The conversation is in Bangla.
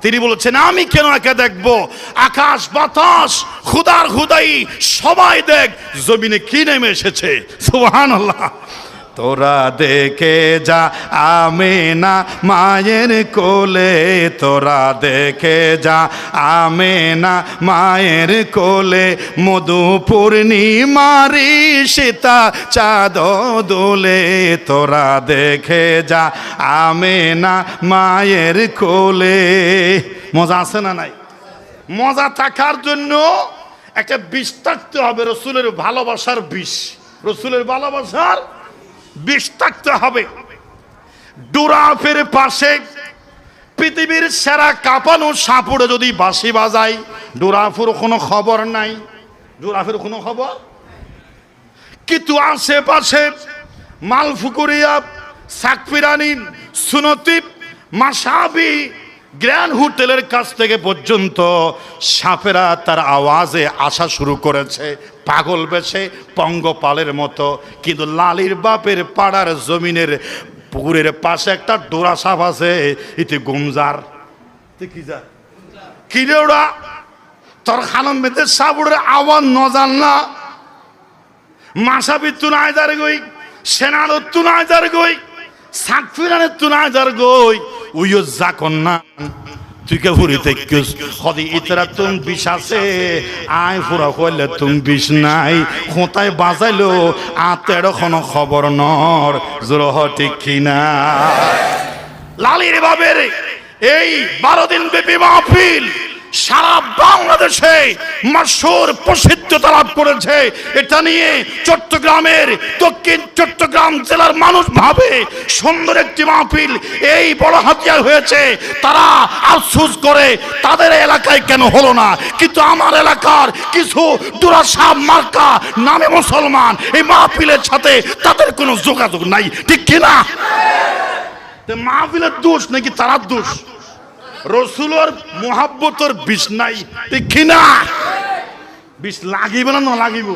তিনি বলেছেন আমি কেন একে দেখবো, আকাশ বাতাস খুদার খুদাই সবাই দেখ জমিনে কি নেমে এসেছে। সুবহানাল্লাহ। তোরা দেখে যা আমেনা মায়ের কোলে, তোরা দেখে যা আমেনা মায়ের কোলে, মধু পূর্ণিমারি সীতা চাঁদ দোলে, তোরা দেখে যা আমেনা মায়ের কোলে। মজা আছে না নাই? মজা থাকার জন্য একটা বিষ থাকতে হবে, রসুলের ভালোবাসার বিষ, রসুলের ভালোবাসার বিষ থাকতে হবে। ডুরাফের পাশে পৃথিবীর সেরা কাঁপানো সাপুড়ে যদি বাঁশি বাজায়, ডুরাফের কোনো খবর নাই, ডুরাফের কোনো খবর। কিন্তু আশেপাশে মালফুকুরিয়া, সাকফিরানি, সুনতিব, মাসাবি, গ্র্যান্ড হোটেলের কাছ থেকে পর্যন্ত সাপেরা তার আওয়াজে আসা শুরু করেছে পাগল বেশে, পঙ্গপালের মতো। কিন্তু লালির বাপের পাড়ার জমিনের পুকুরের পাশে একটা ডোরা সাপ আছে, ইতি গুমজার কি যা কি রে ওরা তোর খানম বেদের সাপুরের আওয়াজ নজান না, মাসাবির তু নাই যার গই, সেনার তু নাই যার গই, সাকফিরানের তু নাই যার গই, উইও যা কন্যা তুই কে ফুরি তেকিস হদি ইতরা তুম বিষ আছে আয় ফুরা কইলে তুম বিষ নাই, খোঁতায় বাজাইলো আতের কোনো খবর নর জোরহ ঠিক কিনা। লালির বাবের এই 12 দিন ব্যাপী মাহফিল সারা বাংলাদেশে মশহুর প্রসিদ্ধতা লাভ করেছে। এটা নিয়ে চট্টগ্রামের, দক্ষিণ চট্টগ্রাম জেলার মানুষ ভাবে সুন্দর একটি মাহফিল এই বড় হাতিয়ার হয়েছে। তারা আফসোস করে তাদের এলাকায় কেন হলো না, কিন্তু আমার এলাকার কিছু দুরাসাব মার্কা নামে মুসলমান এই মাহফিলের সাথে তাদের কোনো যোগাযোগ নাই, ঠিক কিনা? মাহফিলের দোষ নাকি তার দোষ? রসুলের মোহাব্বতের বিষ নাই, ঠিক কিনা? বিষ লাগিব না না লাগিব?